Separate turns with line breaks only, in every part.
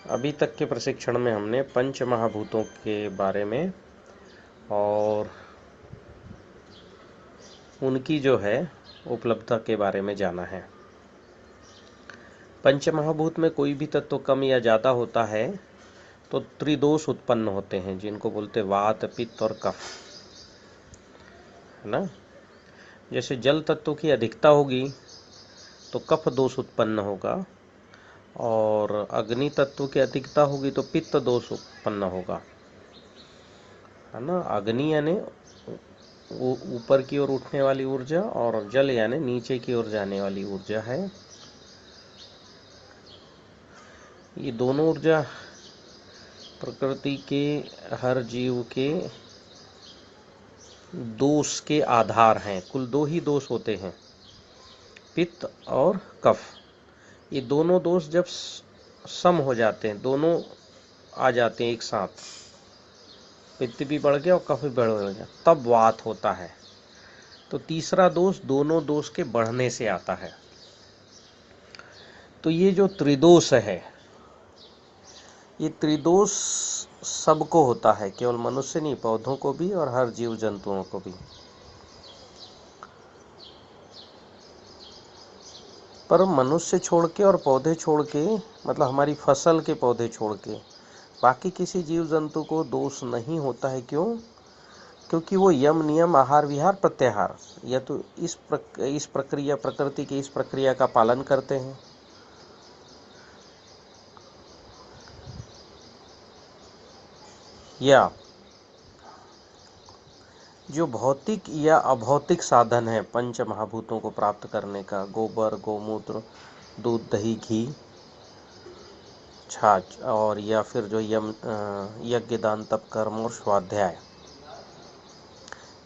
अभी तक के प्रशिक्षण में हमने पंच महाभूतों के बारे में और उनकी जो है उपलब्धता के बारे में जाना है। पंच महाभूत में कोई भी तत्व कम या ज़्यादा होता है तो त्रिदोष उत्पन्न होते हैं, जिनको बोलते वात, पित्त और कफ, है ना। जैसे जल तत्व की अधिकता होगी तो कफ दोष उत्पन्न होगा, और अग्नि तत्व की अधिकता होगी तो पित्त दोष उत्पन्न होगा, है ना। अग्नि यानी ऊपर की ओर उठने वाली ऊर्जा, और जल यानी नीचे की ओर जाने वाली ऊर्जा है। ये दोनों ऊर्जा प्रकृति के हर जीव के दोष के आधार हैं। कुल दो ही दोष होते हैं, पित्त और कफ। ये दोनों दोष जब सम हो जाते हैं, दोनों आ जाते हैं एक साथ, पित्त भी बढ़ गया और कफ भी बढ़ गया, तब वात होता है। तो तीसरा दोष दोनों दोष के बढ़ने से आता है। तो ये जो त्रिदोष है, ये त्रिदोष सबको होता है, केवल मनुष्य नहीं, पौधों को भी और हर जीव जंतुओं को भी। पर मनुष्य छोड़ के और पौधे छोड़ के, मतलब हमारी फसल के पौधे छोड़ के, बाकी किसी जीव जंतु को दोष नहीं होता है। क्यों? क्योंकि वो यम नियम आहार विहार प्रत्याहार, या तो इस प्रक्रिया, प्रकृति की इस प्रक्रिया का पालन करते हैं, या जो भौतिक या अभौतिक साधन है पंच महाभूतों को प्राप्त करने का, गोबर, गोमूत्र, दूध, दही, घी, छाछ, और या फिर जो यज्ञ, दान, तप, कर्म और स्वाध्याय,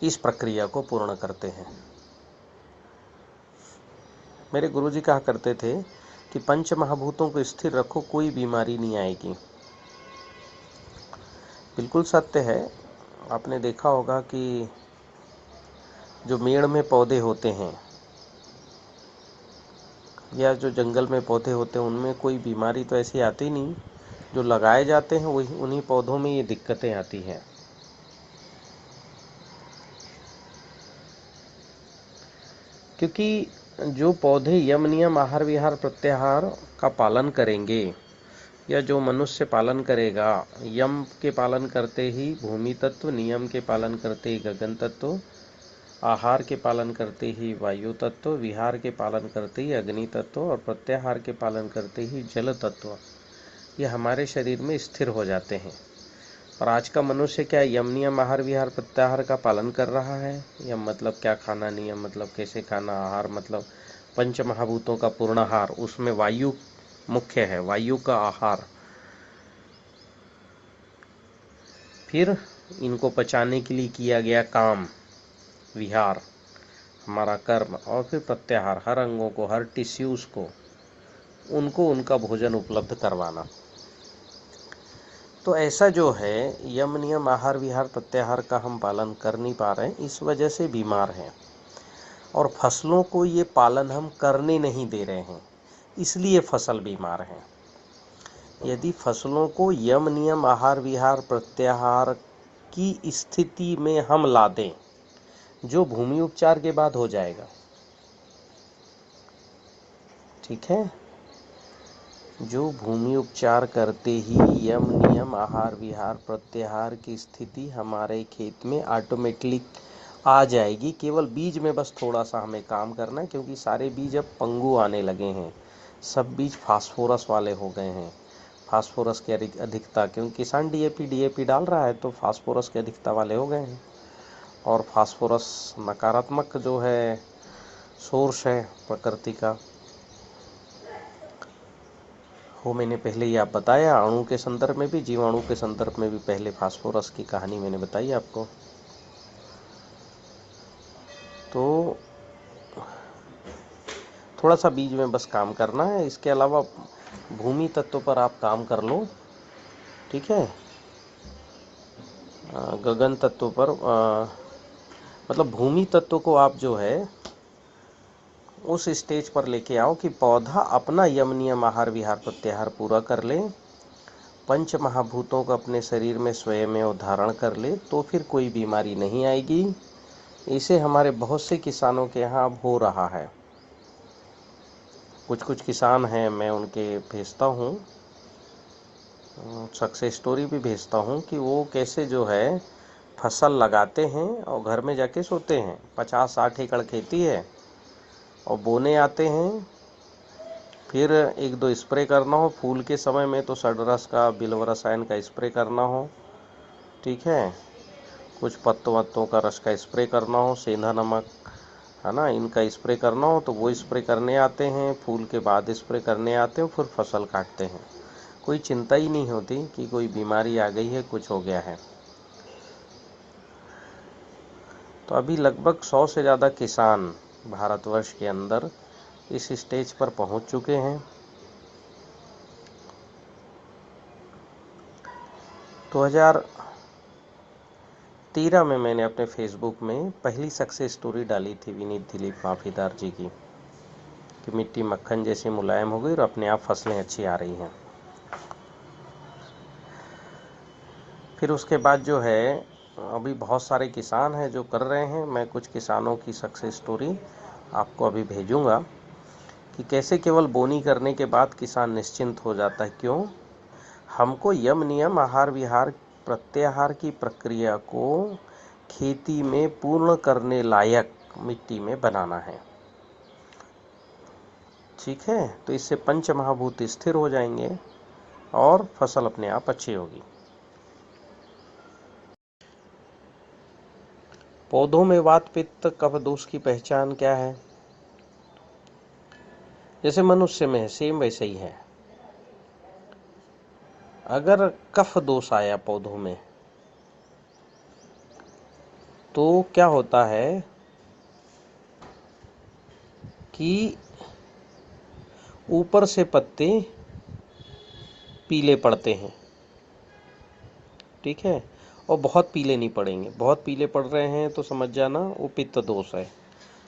इस प्रक्रिया को पूर्ण करते हैं। मेरे गुरुजी कहा करते थे कि पंच महाभूतों को स्थिर रखो, कोई बीमारी नहीं आएगी। बिल्कुल सत्य है। आपने देखा होगा कि जो मेड़ में पौधे होते हैं या जो जंगल में पौधे होते हैं, उनमें कोई बीमारी तो ऐसी आती नहीं। जो लगाए जाते हैं वही, उन्हीं पौधों में ये दिक्कतें आती हैं। क्योंकि जो पौधे यम नियम आहार विहार प्रत्याहार का पालन करेंगे, या जो मनुष्य पालन करेगा, यम के पालन करते ही भूमि तत्व, नियम के पालन करते ही गगन तत्व, आहार के पालन करते ही वायु तत्व, विहार के पालन करते ही अग्नि तत्व, और प्रत्याहार के पालन करते ही जल तत्व, ये हमारे शरीर में स्थिर हो जाते हैं। और आज का मनुष्य क्या यम नियम आहार विहार प्रत्याहार का पालन कर रहा है? यम मतलब क्या खाना, नियम मतलब कैसे खाना, आहार मतलब पंच महाभूतों का पूर्ण आहार, उसमें वायु मुख्य है, वायु का आहार। फिर इनको पचाने के लिए किया गया काम, विहार हमारा कर्म, और फिर प्रत्याहार, हर अंगों को, हर टिश्यूज को, उनको उनका भोजन उपलब्ध करवाना। तो ऐसा जो है यम नियम आहार विहार प्रत्याहार का हम पालन कर नहीं पा रहे हैं, इस वजह से बीमार हैं। और फसलों को ये पालन हम करने नहीं दे रहे हैं, इसलिए फसल बीमार है। यदि फसलों को यम नियम आहार विहार प्रत्याहार की स्थिति में हम ला दें, जो भूमि उपचार के बाद हो जाएगा, ठीक है, जो भूमि उपचार करते ही यम नियम आहार विहार प्रत्याहार की स्थिति हमारे खेत में ऑटोमेटिकली आ जाएगी। केवल बीज में बस थोड़ा सा हमें काम करना है, क्योंकि सारे बीज अब पंगु आने लगे हैं, सब बीज फास्फोरस वाले हो गए हैं। फास्फोरस की अधिकता, क्योंकि किसान डीएपी डाल रहा है तो फास्फोरस की अधिकता वाले हो गए हैं। और फास्फोरस नकारात्मक जो है सोर्स है प्रकृति का, वो मैंने पहले ही आप बताया, अणु के संदर्भ में भी, जीवाणु के संदर्भ में भी पहले फास्फोरस की कहानी मैंने बताई आपको। तो थोड़ा सा बीज में बस काम करना है, इसके अलावा भूमि तत्व पर आप काम कर लो, ठीक है। गगन तत्व पर, मतलब भूमि तत्व को आप जो है उस स्टेज पर लेके आओ कि पौधा अपना यम नियम आहार विहार प्रत्याहार पूरा कर ले, पंच महाभूतों को अपने शरीर में स्वयं में वो धारण कर ले तो फिर कोई बीमारी नहीं आएगी। इसे हमारे बहुत से किसानों के यहाँ अब हो रहा है। कुछ कुछ किसान हैं, मैं उनके भेजता हूँ, सक्सेस स्टोरी भी भेजता हूँ कि वो कैसे जो है फसल लगाते हैं और घर में जाके सोते हैं। 50-60 एकड़ खेती है और बोने आते हैं, फिर 1-2 स्प्रे करना हो, फूल के समय में तो सड़रस का, बिल्व रसायन का स्प्रे करना हो, ठीक है, कुछ पत्तों वत्तों का रस का स्प्रे करना हो, सेंधा नमक है ना, इनका स्प्रे करना हो तो वो स्प्रे करने आते हैं, फूल के बाद स्प्रे करने आते हैं, फिर फसल काटते हैं। कोई चिंता ही नहीं होती कि कोई बीमारी आ गई है, कुछ हो गया है। तो अभी लगभग 100 से ज़्यादा किसान भारतवर्ष के अंदर इस स्टेज पर पहुंच चुके हैं। 2013 में मैंने अपने फेसबुक में पहली सक्सेस स्टोरी डाली थी विनीत दिलीप माफीदार जी की, कि मिट्टी मक्खन जैसी मुलायम हो गई और अपने आप फसलें अच्छी आ रही हैं। फिर उसके बाद जो है अभी बहुत सारे किसान हैं जो कर रहे हैं। मैं कुछ किसानों की सक्सेस स्टोरी आपको अभी भेजूंगा कि कैसे केवल बोनी करने के बाद किसान निश्चिंत हो जाता है। क्यों? हमको यम नियम आहार विहार प्रत्याहार की प्रक्रिया को खेती में पूर्ण करने लायक मिट्टी में बनाना है, ठीक है। तो इससे पंच महाभूत स्थिर हो जाएंगे और फसल अपने आप अच्छी होगी। पौधों में वात पित्त कफ दोष की पहचान क्या है? जैसे मनुष्य में है सेम वैसे ही है। अगर कफ दोष आया पौधों में तो क्या होता है कि ऊपर से पत्ते पीले पड़ते हैं, ठीक है, और बहुत पीले नहीं पड़ेंगे। बहुत पीले पड़ रहे हैं तो समझ जाना वो पित्त दोष है।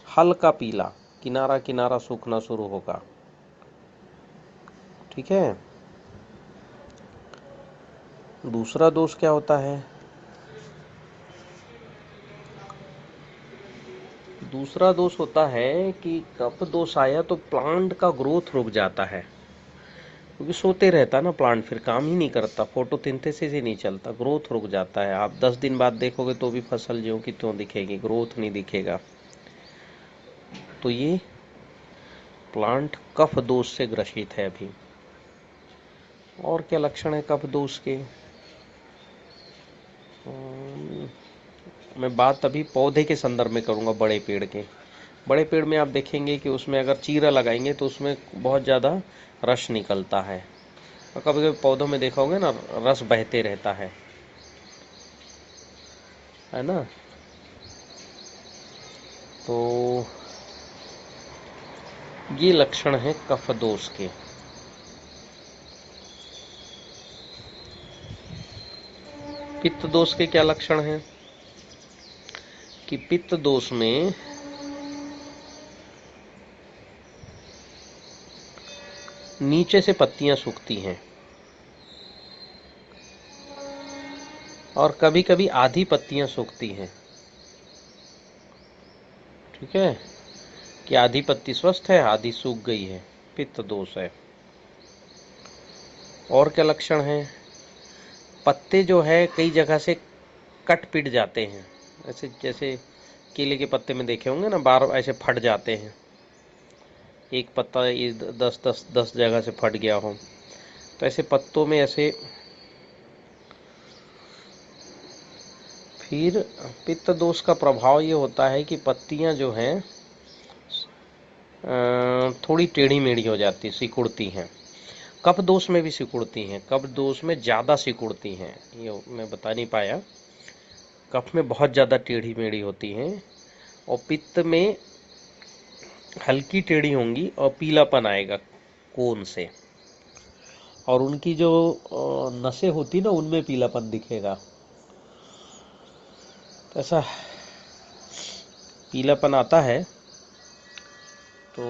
हल्का पीला, किनारा किनारा सूखना शुरू होगा, ठीक है। दूसरा दोष क्या होता है? दूसरा दोष होता है कि कफ दोष आया तो प्लांट का ग्रोथ रुक जाता है, क्योंकि सोते रहता ना प्लांट, फिर काम ही नहीं करता, फोटोसिंथेसिस ही नहीं चलता, ग्रोथ रुक जाता है। आप 10 दिन बाद देखोगे तो भी फसल ज्यों की त्यों दिखेगी, ग्रोथ नहीं दिखेगा। तो ये प्लांट कफ दोष से ग्रसित है अभी। और क्या लक्षण है कफ दोष के? मैं बात अभी पौधे के संदर्भ में करूंगा, बड़े पेड़ के। बड़े पेड़ में आप देखेंगे कि उसमें अगर चीरा लगाएंगे तो उसमें बहुत ज़्यादा रस निकलता है, और कभी कभी पौधों में देखा होगा ना, रस बहते रहता है ना। तो ये लक्षण है कफ दोष के। पित्त दोष के क्या लक्षण हैं? कि पित्त दोष में नीचे से पत्तियां सूखती हैं और कभी कभी आधी पत्तियां सूखती हैं, ठीक है, कि आधी पत्ती स्वस्थ है, आधी सूख गई है, पित्त दोष है। और क्या लक्षण है? पत्ते जो है कई जगह से कट पिट जाते हैं, ऐसे जैसे केले के पत्ते में देखे होंगे ना, बार ऐसे फट जाते हैं, एक पत्ता ये 10 जगह से फट गया हो, तो ऐसे पत्तों में ऐसे। फिर पित्त दोष का प्रभाव ये होता है कि पत्तियां जो हैं थोड़ी टेढ़ी मेढ़ी हो जाती, सिकुड़ती हैं। कफ दोष में भी सिकुड़ती हैं, कफ दोष में ज़्यादा सिकुड़ती हैं, ये मैं बता नहीं पाया। कफ में बहुत ज़्यादा टेढ़ी मेढ़ी होती हैं और पित्त में हल्की टेढ़ी होंगी और पीलापन आएगा कोन से, और उनकी जो नसें होती ना उनमें पीलापन दिखेगा। तो ऐसा पीलापन आता है तो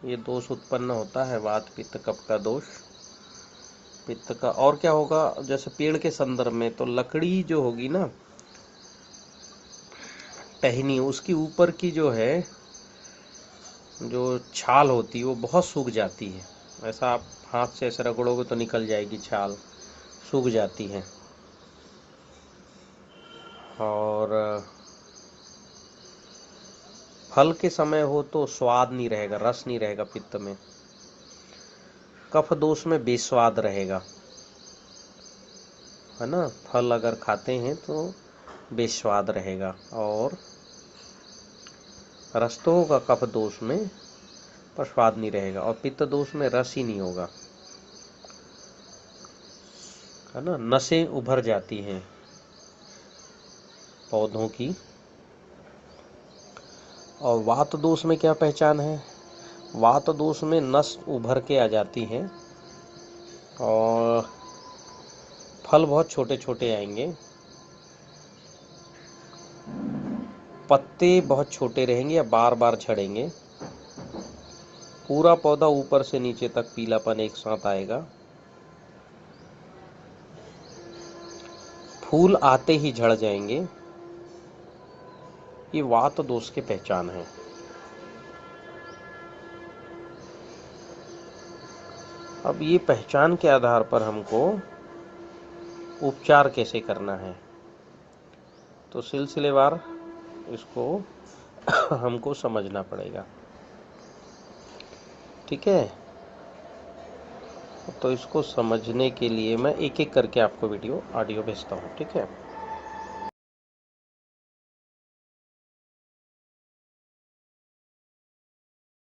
ये दोष उत्पन्न होता है, वात पित्त कफ का दोष। पित्त का और क्या होगा, जैसे पेड़ के संदर्भ में तो लकड़ी जो होगी ना, टहनी, उसकी ऊपर की जो है, जो छाल होती है वो बहुत सूख जाती है। ऐसा आप हाथ से ऐसे रगड़ोगे तो निकल जाएगी छाल, सूख जाती है। और फल के समय हो तो स्वाद नहीं रहेगा, रस नहीं रहेगा पित्त में। कफ दोष में बेस्वाद रहेगा, है ना। फल अगर खाते हैं तो बेस्वाद रहेगा। और रस तो होगा कफ दोष में, पर स्वाद नहीं रहेगा। और पित्त दोष में रस ही नहीं होगा, है ना। नसें उभर जाती हैं पौधों की। और वात दोष में क्या पहचान है, वात दोष में नस उभर के आ जाती हैं और फल बहुत छोटे छोटे आएंगे, पत्ते बहुत छोटे रहेंगे या बार बार झड़ेंगे, पूरा पौधा ऊपर से नीचे तक पीलापन एक साथ आएगा, फूल आते ही झड़ जाएंगे। ये वात दोष की पहचान है। अब ये पहचान के आधार पर हमको उपचार कैसे करना है, तो सिलसिलेवार इसको हमको समझना पड़ेगा। ठीक है, तो इसको समझने के लिए मैं एक एक करके आपको वीडियो ऑडियो भेजता हूँ। ठीक है।